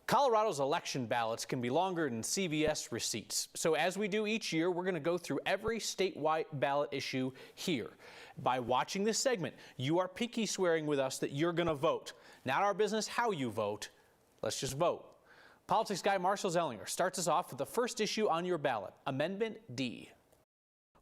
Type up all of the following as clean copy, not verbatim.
Colorado's election ballots can be longer than CVS receipts. So as we do each year, we're going to go through every statewide ballot issue here. By watching this segment, you are pinky swearing with us that you're going to vote. Not our business how you vote. Let's just vote. Politics guy Marshall Zellinger starts us off with the first issue on your ballot, Amendment D.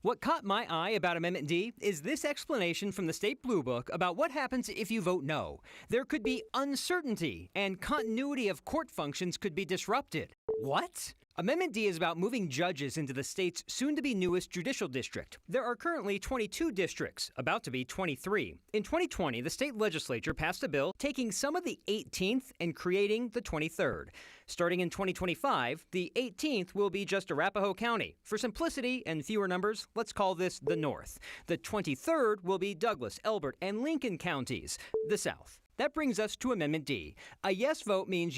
What caught my eye about Amendment D is this explanation from the State Blue Book about what happens if you vote no. There could be uncertainty, and continuity of court functions could be disrupted. What? Amendment D is about moving judges into the state's soon-to-be newest judicial district. There are currently 22 districts, about to be 23. In 2020, the state legislature passed a bill taking some of the 18th and creating the 23rd. Starting in 2025, the 18th will be just Arapahoe County. For simplicity and fewer numbers, let's call this the North. The 23rd will be Douglas, Elbert, and Lincoln counties, the South. That brings us to Amendment D. A yes vote means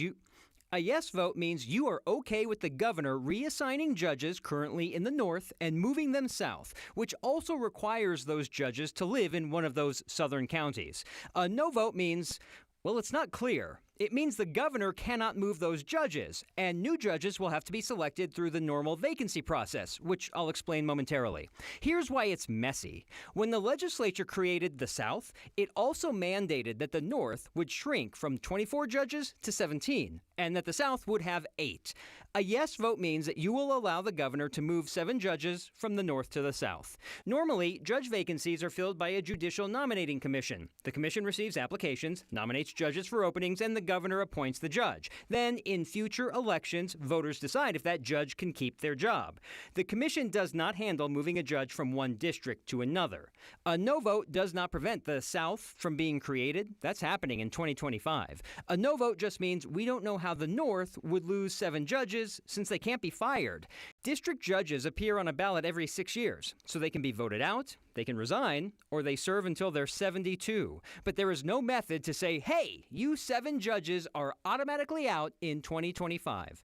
you are okay with the governor reassigning judges currently in the north and moving them south, which also requires those judges to live in one of those southern counties. A no vote means, well, it's not clear. It means the governor cannot move those judges, and new judges will have to be selected through the normal vacancy process, which I'll explain momentarily. Here's why it's messy. When the legislature created the South, it also mandated that the North would shrink from 24 judges to 17, and that the South would have 8. A yes vote means that you will allow the governor to move 7 judges from the North to the South. Normally, judge vacancies are filled by a judicial nominating commission. The commission receives applications, nominates judges for openings, and the governor appoints the judge. Then, in future elections, voters decide if that judge can keep their job. The commission does not handle moving a judge from one district to another. A no vote does not prevent the South from being created. That's happening in 2025. A no vote just means we don't know how the North would lose 7 judges since they can't be fired. District judges appear on a ballot every 6 years, so they can be voted out, they can resign, or they serve until they're 72. But there is no method to say, hey, you 7 judges are automatically out in 2025.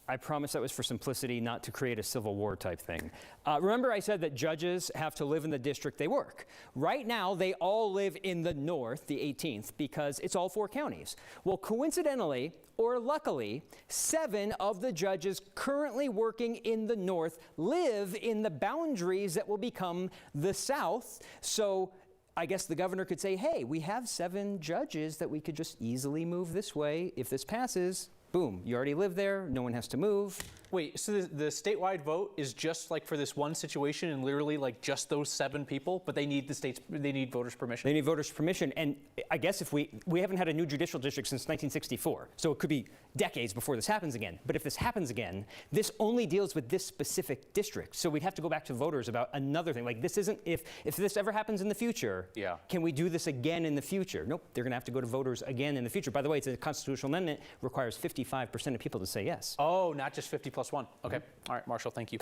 I promise that was for simplicity, not to create a Civil War type thing. Remember I said that judges have to live in the district they work. Right now, they all live in the North, the 18th, because it's all 4 counties. Well, coincidentally, or luckily, 7 of the judges currently working in the North live in the boundaries that will become the South. So I guess the governor could say, hey, we have 7 judges that we could just easily move this way. If this passes, boom, you already live there, no one has to move. Wait, so the statewide vote is just like for this one situation and literally like just those 7 people, but they need voters' permission? They need voters' permission, and I guess if we haven't had a new judicial district since 1964, so it could be decades before this happens again. But if this happens again, this only deals with this specific district, so we'd have to go back to voters about another thing. Like this isn't, if this ever happens in the future, yeah, can we do this again in the future? Nope, they're gonna have to go to voters again in the future. By the way, it's a constitutional amendment, requires 55% of people to say yes. Oh, not just 50 plus 1. Okay. All right, Marshall, thank you.